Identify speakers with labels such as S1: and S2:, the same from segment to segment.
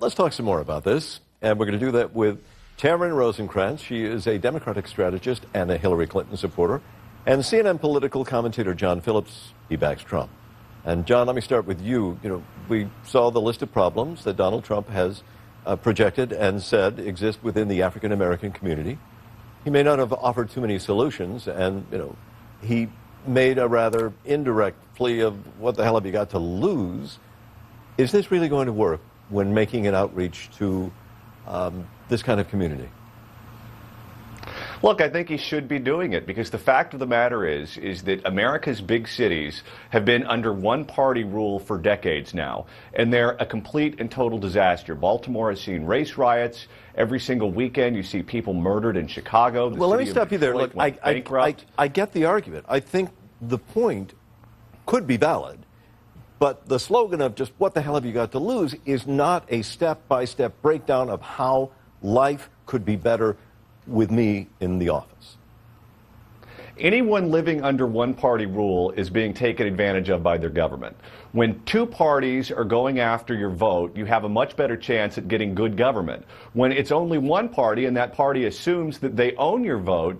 S1: let's talk some more about this, and we're going to do that with Taryn Rosenkranz. She is a Democratic strategist and a Hillary Clinton supporter, and CNN political commentator John Phillips. He backs Trump. And John, let me start with you. You know, we saw the list of problems that Donald Trump has projected and said exist within the African American community. He may not have offered too many solutions, and he made a rather indirect plea of what the hell have you got to lose. Is this really going to work when making an outreach to this kind of community?
S2: Look, I think he should be doing it because the fact of the matter is that America's big cities have been under one-party rule for decades now, and they're a complete and total disaster. Baltimore has seen race riots. Every single weekend you see people murdered in Chicago.
S1: Well, let me stop you there. Look, I get the argument. I think the point could be valid, but the slogan of just what the hell have you got to lose is not a step-by-step breakdown of how life could be better with me in the office.
S2: Anyone living under one-party rule is being taken advantage of by their government. When two parties are going after your vote, you have a much better chance at getting good government. When it's only one party and that party assumes that they own your vote,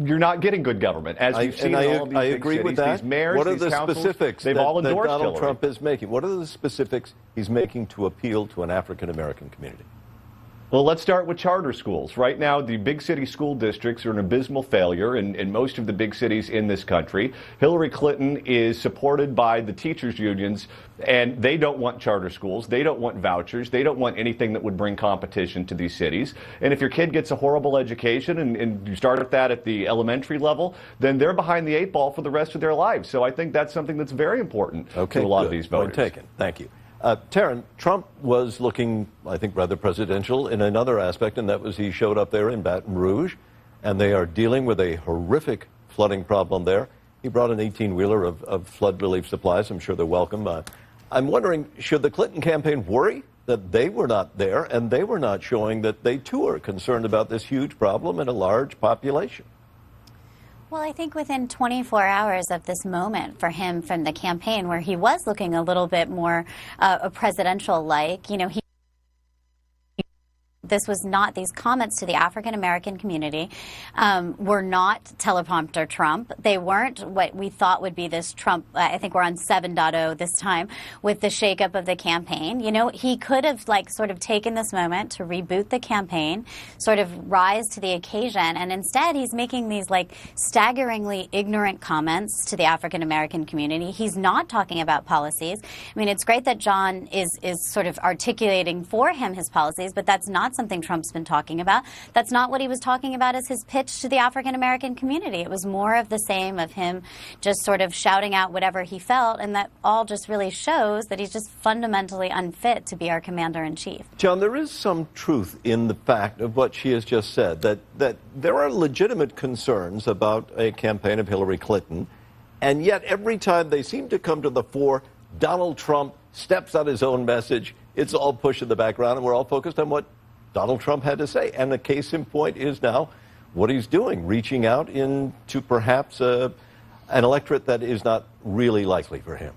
S2: you're not getting good government. As we've seen in all these big
S1: agree
S2: cities,
S1: with that.
S2: These mayors,
S1: what are
S2: these
S1: the
S2: councils,
S1: specifics
S2: they've all endorsed
S1: Donald
S2: Hillary.
S1: Trump is making? What are the specifics he's making to appeal to an African American community?
S2: Well, let's start with charter schools. Right now, the big city school districts are an abysmal failure in most of the big cities in this country. Hillary Clinton is supported by the teachers' unions, and they don't want charter schools. They don't want vouchers. They don't want anything that would bring competition to these cities. And if your kid gets a horrible education and you start at that at the elementary level, then they're behind the eight ball for the rest of their lives. So I think that's something that's very important to a lot of these voters.
S1: Point taken. Thank you. Taryn, Trump was looking, I think, rather presidential in another aspect, and that was he showed up there in Baton Rouge, and they are dealing with a horrific flooding problem there. He brought an 18-wheeler of flood relief supplies. I'm sure they're welcome. I'm wondering, should the Clinton campaign worry that they were not there and they were not showing that they, too, are concerned about this huge problem in a large population?
S3: Well, I think within 24 hours of this moment for him from the campaign where he was looking a little bit more presidential-like, this was not, these comments to the African-American community were not teleprompter Trump. They weren't what we thought would be this Trump, I think we're on 7.0 this time, with the shakeup of the campaign. He could have sort of taken this moment to reboot the campaign, sort of rise to the occasion, and instead he's making these staggeringly ignorant comments to the African-American community. He's not talking about policies. I mean, it's great that John is sort of articulating for him his policies, but that's not something Trump's been talking about. That's not what he was talking about as his pitch to the African-American community. It was more of the same of him just sort of shouting out whatever he felt, and that all just really shows that he's just fundamentally unfit to be our commander-in-chief.
S1: John, there is some truth in the fact of what she has just said, that there are legitimate concerns about a campaign of Hillary Clinton, and yet every time they seem to come to the fore, Donald Trump steps on his own message. It's all pushed in the background, and we're all focused on what Donald Trump had to say. And the case in point is now what he's doing, reaching out into perhaps an electorate that is not really likely for him.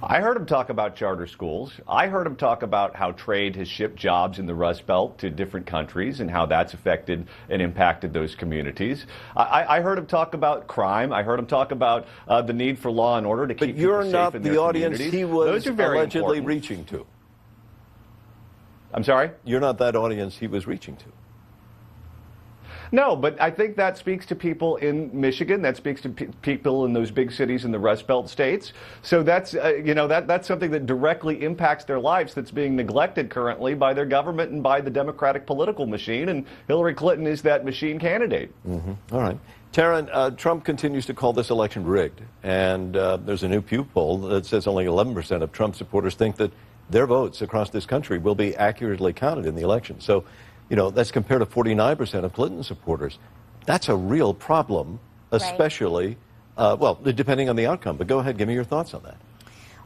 S2: I heard him talk about charter schools. I heard him talk about how trade has shipped jobs in the Rust Belt to different countries and how that's affected and impacted those communities. I heard him talk about crime. I heard him talk about the need for law and order to keep people safe in their communities. But you're not the audience
S1: he was allegedly reaching to.
S2: I'm sorry?
S1: You're not that audience he was reaching to.
S2: No, but I think that speaks to people in Michigan. That speaks to people in those big cities in the Rust Belt states. So that's, that's something that directly impacts their lives that's being neglected currently by their government and by the Democratic political machine. And Hillary Clinton is that machine candidate.
S1: Mm-hmm. All right. Taryn, Trump continues to call this election rigged. And there's a new Pew poll that says only 11% of Trump supporters think that their votes across this country will be accurately counted in the election. So, that's compared to 49% of Clinton supporters. That's a real problem, especially, depending on the outcome. But go ahead, give me your thoughts on that.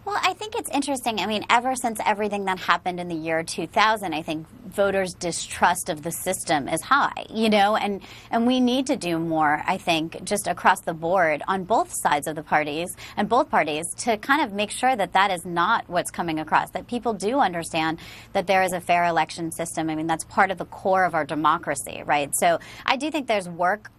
S3: Well, I think it's interesting. I mean, ever since everything that happened in the year 2000, I think voters' distrust of the system is high, you know, and we need to do more, I think, just across the board on both sides of the parties and both parties to kind of make sure that that is not what's coming across, that people do understand that there is a fair election system. I mean, that's part of the core of our democracy, right? So I do think there's work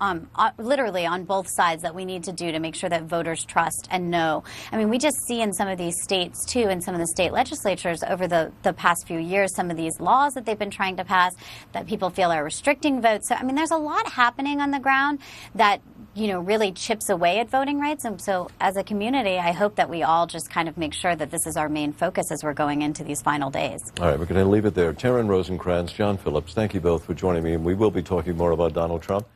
S3: literally on both sides that we need to do to make sure that voters trust and know. I mean, we just see in some of these states, too, in some of the state legislatures over the past few years, some of these laws that they've been trying to pass that people feel are restricting votes. So, I mean, there's a lot happening on the ground that, you know, really chips away at voting rights. And so as a community, I hope that we all just kind of make sure that this is our main focus as we're going into these final days.
S1: All right, we're going to leave it there. Taryn Rosenkranz, John Phillips, thank you both for joining me. And we will be talking more about Donald Trump.